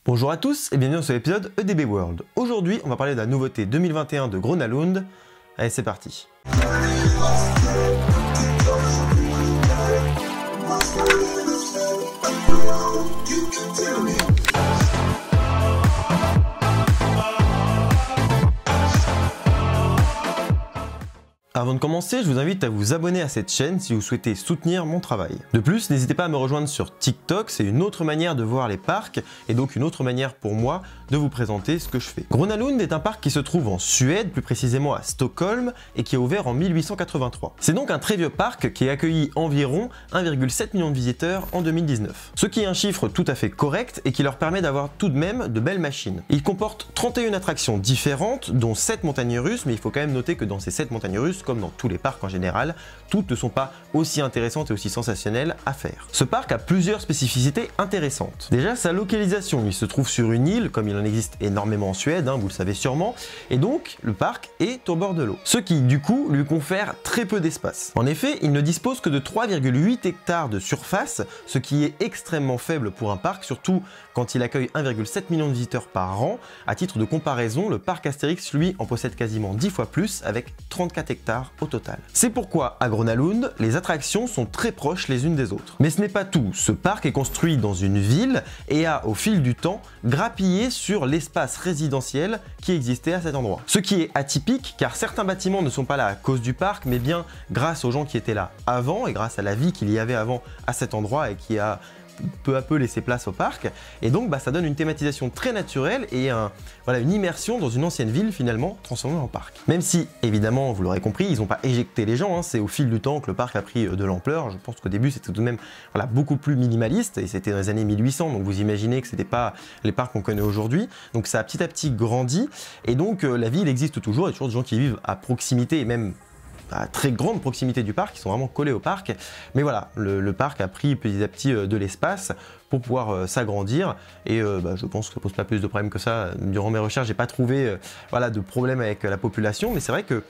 Bonjour à tous et bienvenue dans cet épisode EDB World. Aujourd'hui, on va parler de la nouveauté 2021 de Gröna Lund. Allez, c'est parti. Avant de commencer, je vous invite à vous abonner à cette chaîne si vous souhaitez soutenir mon travail. De plus, n'hésitez pas à me rejoindre sur TikTok, c'est une autre manière de voir les parcs et donc une autre manière pour moi de vous présenter ce que je fais. Gröna Lund est un parc qui se trouve en Suède, plus précisément à Stockholm, et qui a ouvert en 1883. C'est donc un très vieux parc qui a accueilli environ 1,7 million de visiteurs en 2019. Ce qui est un chiffre tout à fait correct et qui leur permet d'avoir tout de même de belles machines. Il comporte 31 attractions différentes, dont 7 montagnes russes, mais il faut quand même noter que dans ces 7 montagnes russes, comme dans tous les parcs en général, toutes ne sont pas aussi intéressantes et aussi sensationnelles à faire. Ce parc a plusieurs spécificités intéressantes. Déjà, sa localisation, il se trouve sur une île, comme il en existe énormément en Suède, vous le savez sûrement, et donc le parc est au bord de l'eau. Ce qui, du coup, lui confère très peu d'espace. En effet, il ne dispose que de 3,8 hectares de surface, ce qui est extrêmement faible pour un parc, surtout quand il accueille 1,7 million de visiteurs par an. À titre de comparaison, le parc Astérix, lui, en possède quasiment 10 fois plus, avec 34 hectares au total. C'est pourquoi, à Gröna Lund, les attractions sont très proches les unes des autres. Mais ce n'est pas tout, ce parc est construit dans une ville et a, au fil du temps, grappillé sur l'espace résidentiel qui existait à cet endroit. Ce qui est atypique, car certains bâtiments ne sont pas là à cause du parc, mais bien grâce aux gens qui étaient là avant et grâce à la vie qu'il y avait avant à cet endroit et qui a peu à peu laisser place au parc, et donc ça donne une thématisation très naturelle et une immersion dans une ancienne ville finalement transformée en parc. Même si évidemment, vous l'aurez compris, ils n'ont pas éjecté les gens, c'est au fil du temps que le parc a pris de l'ampleur. Je pense qu'au début c'était tout de même beaucoup plus minimaliste et c'était dans les années 1800, donc vous imaginez que c'était pas les parcs qu'on connaît aujourd'hui, donc ça a petit à petit grandi et donc la ville existe toujours, il y a toujours des gens qui vivent à proximité et même à très grande proximité du parc, qui sont vraiment collés au parc. Mais voilà, le parc a pris petit à petit de l'espace pour pouvoir s'agrandir et je pense que ça pose pas plus de problèmes que ça. Durant mes recherches, j'ai pas trouvé de problème avec la population, mais c'est vrai que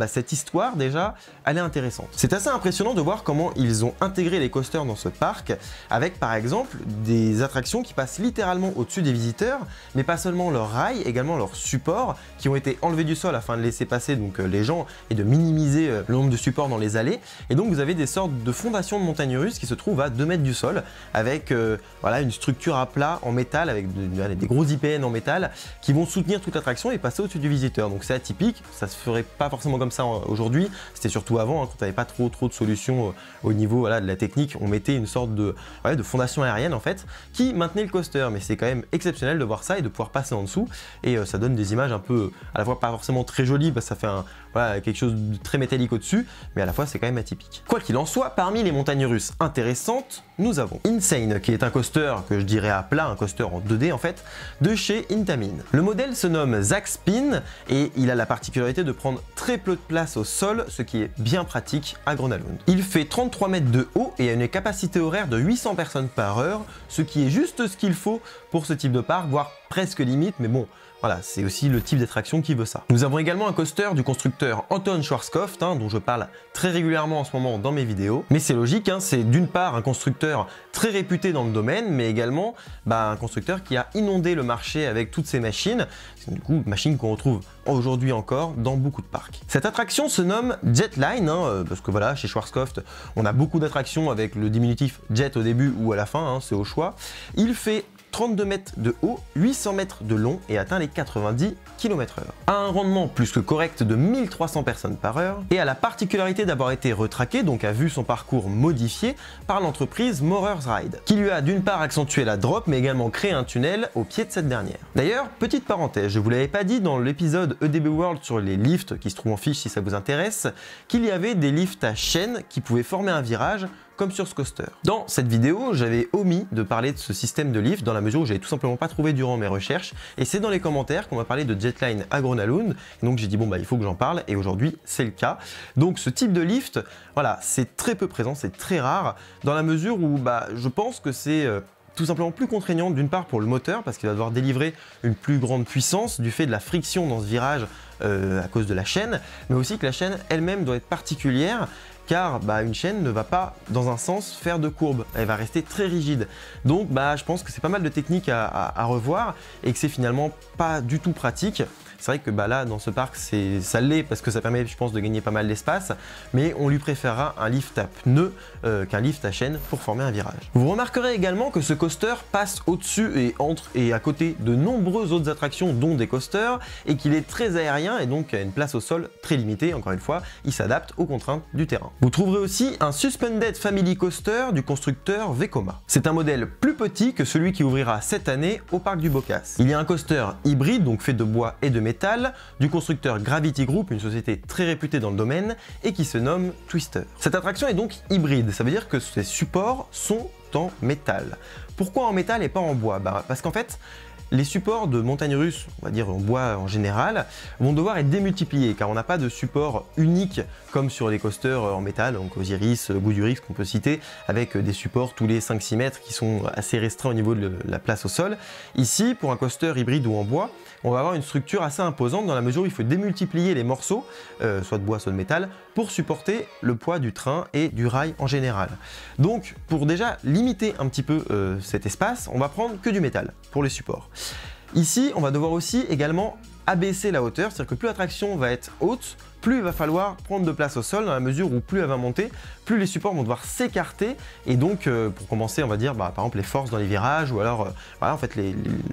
cette histoire déjà, elle est intéressante. C'est assez impressionnant de voir comment ils ont intégré les coasters dans ce parc, avec par exemple des attractions qui passent littéralement au-dessus des visiteurs, mais pas seulement leurs rails, également leurs supports, qui ont été enlevés du sol afin de laisser passer les gens et de minimiser le nombre de supports dans les allées. Et donc vous avez des sortes de fondations de montagnes russes qui se trouvent à 2 mètres du sol, avec une structure à plat en métal, avec des gros IPN en métal, qui vont soutenir toute l'attraction et passer au-dessus du visiteur. Donc c'est atypique, ça se ferait pas forcément comme ça aujourd'hui, c'était surtout avant, quand il n'y avait pas trop de solutions au niveau de la technique, on mettait une sorte de fondation aérienne en fait, qui maintenait le coaster, mais c'est quand même exceptionnel de voir ça et de pouvoir passer en dessous, et ça donne des images un peu, à la fois pas forcément très jolies, parce que ça fait quelque chose de très métallique au-dessus, mais à la fois c'est quand même atypique. Quoi qu'il en soit, parmi les montagnes russes intéressantes, nous avons Insane, qui est un coaster que je dirais à plat, un coaster en 2D en fait, de chez Intamin. Le modèle se nomme Zack Spin et il a la particularité de prendre très peu de place au sol, ce qui est bien pratique à Gröna Lund. Il fait 33 mètres de haut et a une capacité horaire de 800 personnes par heure, ce qui est juste ce qu'il faut pour ce type de parc, voire presque limite, mais bon, c'est aussi le type d'attraction qui veut ça. Nous avons également un coaster du constructeur Anton Schwarzkopf, dont je parle très régulièrement en ce moment dans mes vidéos. Mais c'est logique, c'est d'une part un constructeur très réputé dans le domaine, mais également un constructeur qui a inondé le marché avec toutes ses machines. C'est du coup machines qu'on retrouve aujourd'hui encore dans beaucoup de parcs. Cette attraction se nomme Jetline, parce que chez Schwarzkopf, on a beaucoup d'attractions avec le diminutif jet au début ou à la fin, c'est au choix. Il fait 32 mètres de haut, 800 mètres de long et atteint les 90 km/h. A un rendement plus que correct de 1300 personnes par heure et a la particularité d'avoir été retraqué, donc a vu son parcours modifié par l'entreprise Morers Ride, qui lui a d'une part accentué la drop mais également créé un tunnel au pied de cette dernière. D'ailleurs, petite parenthèse, je vous l'avais pas dit dans l'épisode EDB World sur les lifts qui se trouve en fiche si ça vous intéresse, qu'il y avait des lifts à chaîne qui pouvaient former un virage comme sur ce coaster. Dans cette vidéo, j'avais omis de parler de ce système de lift dans la mesure où j'avais tout simplement pas trouvé durant mes recherches et c'est dans les commentaires qu'on m'a parlé de Jetline à Gröna Lund et donc j'ai dit il faut que j'en parle et aujourd'hui c'est le cas. Donc ce type de lift, c'est très peu présent, c'est très rare dans la mesure où je pense que c'est tout simplement plus contraignant d'une part pour le moteur parce qu'il va devoir délivrer une plus grande puissance du fait de la friction dans ce virage à cause de la chaîne, mais aussi que la chaîne elle-même doit être particulière car une chaîne ne va pas dans un sens faire de courbe, elle va rester très rigide. Donc je pense que c'est pas mal de techniques à revoir et que c'est finalement pas du tout pratique. C'est vrai que là, dans ce parc, ça l'est parce que ça permet, je pense, de gagner pas mal d'espace, mais on lui préférera un lift à pneus qu'un lift à chaîne pour former un virage. Vous remarquerez également que ce coaster passe au-dessus et entre et à côté de nombreuses autres attractions, dont des coasters, et qu'il est très aérien et donc a une place au sol très limitée. Encore une fois, il s'adapte aux contraintes du terrain. Vous trouverez aussi un Suspended Family Coaster du constructeur Vekoma. C'est un modèle plus petit que celui qui ouvrira cette année au parc du Bocas. Il y a un coaster hybride, donc fait de bois et de métal, du constructeur Gravity Group, une société très réputée dans le domaine et qui se nomme Twister. Cette attraction est donc hybride, ça veut dire que ses supports sont en métal. Pourquoi en métal et pas en bois? Parce qu'en fait, les supports de montagne russe, on va dire en bois en général, vont devoir être démultipliés car on n'a pas de support unique comme sur les coasters en métal, donc Osiris, Goudurix qu'on peut citer, avec des supports tous les 5-6 mètres qui sont assez restreints au niveau de la place au sol. Ici, pour un coaster hybride ou en bois, on va avoir une structure assez imposante dans la mesure où il faut démultiplier les morceaux, soit de bois, soit de métal, pour supporter le poids du train et du rail en général. Donc, pour déjà limiter un petit peu cet espace, on va prendre que du métal pour les supports. Ici, on va devoir aussi également abaisser la hauteur, c'est-à-dire que plus l'attraction va être haute, plus il va falloir prendre de place au sol, dans la mesure où plus elle va monter, plus les supports vont devoir s'écarter. Et donc, pour commencer, on va dire par exemple les forces dans les virages, ou alors voilà, en fait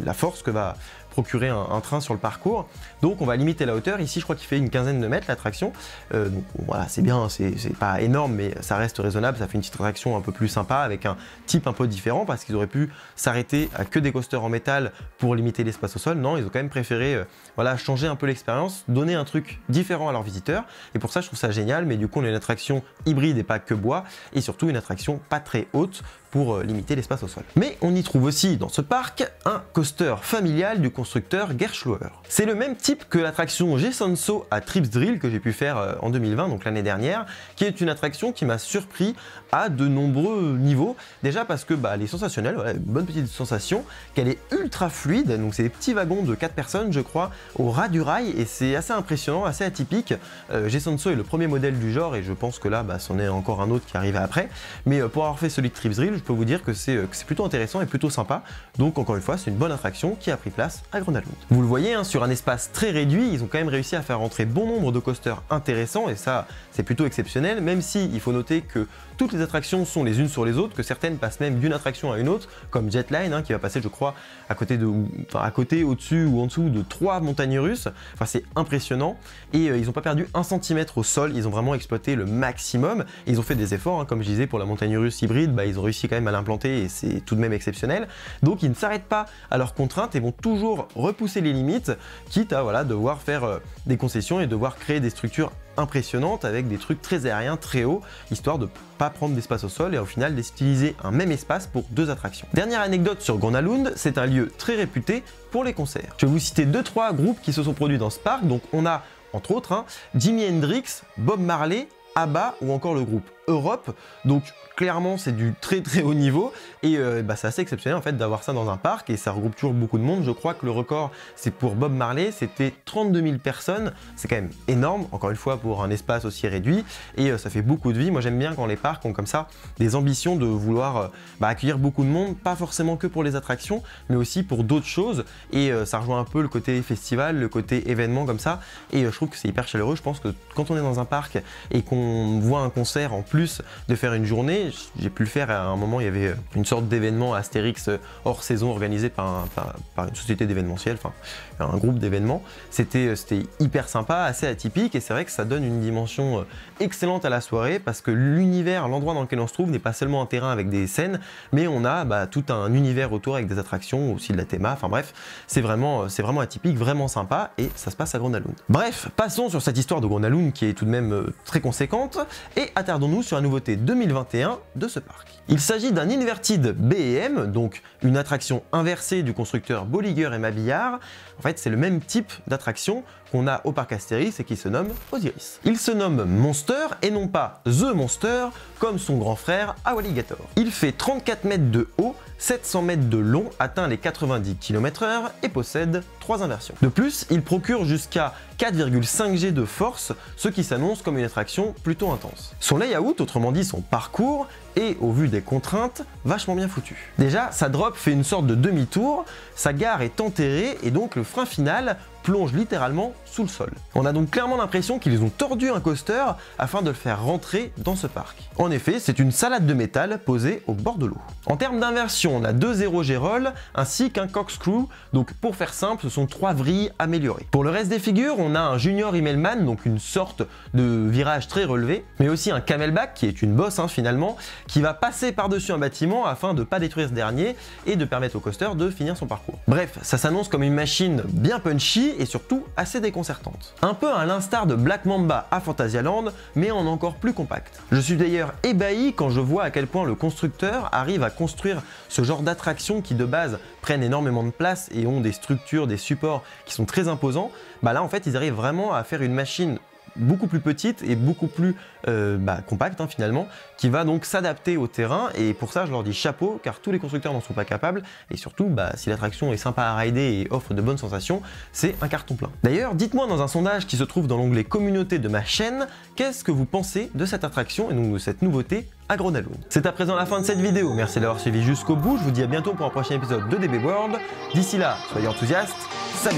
la force que va procurer un train sur le parcours. Donc on va limiter la hauteur. Ici je crois qu'il fait une quinzaine de mètres l'attraction. Donc voilà, c'est bien, c'est pas énorme mais ça reste raisonnable, ça fait une petite attraction un peu plus sympa avec un type un peu différent parce qu'ils auraient pu s'arrêter à que des coasters en métal pour limiter l'espace au sol. Non, ils ont quand même préféré voilà, changer un peu l'expérience, donner un truc différent à leurs visiteurs et pour ça je trouve ça génial. Mais du coup on a une attraction hybride et pas que bois et surtout une attraction pas très haute pour limiter l'espace au sol. Mais on y trouve aussi dans ce parc un coaster familial du constructeur Gerstlauer. C'est le même type que l'attraction G-Senso à Trips Drill que j'ai pu faire en 2020, donc l'année dernière, qui est une attraction qui m'a surpris à de nombreux niveaux. Déjà parce que elle est sensationnelle, voilà, une bonne petite sensation, qu'elle est ultra fluide, donc c'est des petits wagons de 4 personnes je crois au ras du rail et c'est assez impressionnant, assez atypique. G-Senso est le premier modèle du genre et je pense que là c'en est encore un autre qui arrive après, mais pour avoir fait celui de Trips Drill, je peux vous dire que c'est plutôt intéressant et plutôt sympa. Donc encore une fois, c'est une bonne attraction qui a pris place à Gronalund. Vous le voyez, sur un espace très réduit, ils ont quand même réussi à faire rentrer bon nombre de coasters intéressants et ça, c'est plutôt exceptionnel, même si il faut noter que toutes les attractions sont les unes sur les autres, que certaines passent même d'une attraction à une autre, comme Jetline qui va passer, je crois, à côté, au-dessus ou en dessous de 3 montagnes russes. Enfin, c'est impressionnant et ils n'ont pas perdu 1 cm au sol, ils ont vraiment exploité le maximum. Et ils ont fait des efforts, comme je disais pour la montagne russe hybride, ils ont réussi quand même à l'implanter et c'est tout de même exceptionnel. Donc ils ne s'arrêtent pas à leurs contraintes et vont toujours repousser les limites, quitte à devoir faire des concessions et devoir créer des structures impressionnantes avec des trucs très aériens, très hauts, histoire de pas prendre d'espace au sol et au final d'utiliser un même espace pour 2 attractions. Dernière anecdote sur Gronalund, c'est un lieu très réputé pour les concerts. Je vais vous citer 2-3 groupes qui se sont produits dans ce parc. Donc on a entre autres Jimi Hendrix, Bob Marley, ABBA ou encore le groupe Europe. Donc clairement c'est du très haut niveau et c'est assez exceptionnel en fait d'avoir ça dans un parc et ça regroupe toujours beaucoup de monde. Je crois que le record c'est pour Bob Marley, c'était 32 000 personnes, c'est quand même énorme encore une fois pour un espace aussi réduit et ça fait beaucoup de vie. Moi j'aime bien quand les parcs ont comme ça des ambitions de vouloir accueillir beaucoup de monde, pas forcément que pour les attractions mais aussi pour d'autres choses et ça rejoint un peu le côté festival, le côté événement comme ça et je trouve que c'est hyper chaleureux. Je pense que quand on est dans un parc et qu'on voit un concert en plus de faire une journée, j'ai pu le faire à un moment, il y avait une sorte d'événement Astérix hors saison organisé par une société d'événementiel, enfin un groupe d'événements. C'était hyper sympa, assez atypique et c'est vrai que ça donne une dimension excellente à la soirée parce que l'univers, l'endroit dans lequel on se trouve n'est pas seulement un terrain avec des scènes, mais on a tout un univers autour avec des attractions, aussi de la théma, enfin bref, c'est vraiment atypique, vraiment sympa et ça se passe à Gronalund. Bref, passons sur cette histoire de Gronalund qui est tout de même très conséquente et attardons-nous sur la nouveauté 2021 de ce parc. Il s'agit d'un Inverted B&M, donc une attraction inversée du constructeur Bolliger et Mabillard. En fait, c'est le même type d'attraction qu'on a au parc Astérix et qui se nomme Osiris. Il se nomme Monster et non pas The Monster comme son grand frère Awalligator. Il fait 34 mètres de haut, 700 mètres de long, atteint les 90 km/h et possède 3 inversions. De plus, il procure jusqu'à 4,5 G de force, ce qui s'annonce comme une attraction plutôt intense. Son layout, autrement dit son parcours, est, au vu des contraintes, vachement bien foutu. Déjà, sa drop fait une sorte de demi-tour, sa gare est enterrée et donc le frein final plonge littéralement sous le sol. On a donc clairement l'impression qu'ils ont tordu un coaster afin de le faire rentrer dans ce parc. En effet, c'est une salade de métal posée au bord de l'eau. En termes d'inversion, on a 2 0 G-roll ainsi qu'un corkscrew, donc pour faire simple, ce sont 3 vrilles améliorées. Pour le reste des figures, on a un Junior Immelmann, donc une sorte de virage très relevé, mais aussi un Camelback qui est une bosse finalement, qui va passer par-dessus un bâtiment afin de ne pas détruire ce dernier et de permettre au coaster de finir son parcours. Bref, ça s'annonce comme une machine bien punchy et surtout assez déconcertante. Un peu à l'instar de Black Mamba à Phantasialand, mais en encore plus compact. Je suis d'ailleurs ébahi quand je vois à quel point le constructeur arrive à construire ce genre d'attractions qui de base prennent énormément de place et ont des structures, des supports qui sont très imposants. Bah là en fait ils arrivent vraiment à faire une machine beaucoup plus petite et beaucoup plus compacte finalement, qui va donc s'adapter au terrain, et pour ça je leur dis chapeau car tous les constructeurs n'en sont pas capables, et surtout si l'attraction est sympa à rider et offre de bonnes sensations, c'est un carton plein. D'ailleurs, dites-moi dans un sondage qui se trouve dans l'onglet communauté de ma chaîne, qu'est-ce que vous pensez de cette attraction et donc de cette nouveauté à Grenaloon. C'est à présent la fin de cette vidéo, merci d'avoir suivi jusqu'au bout, je vous dis à bientôt pour un prochain épisode de DB World, d'ici là, soyez enthousiastes, salut!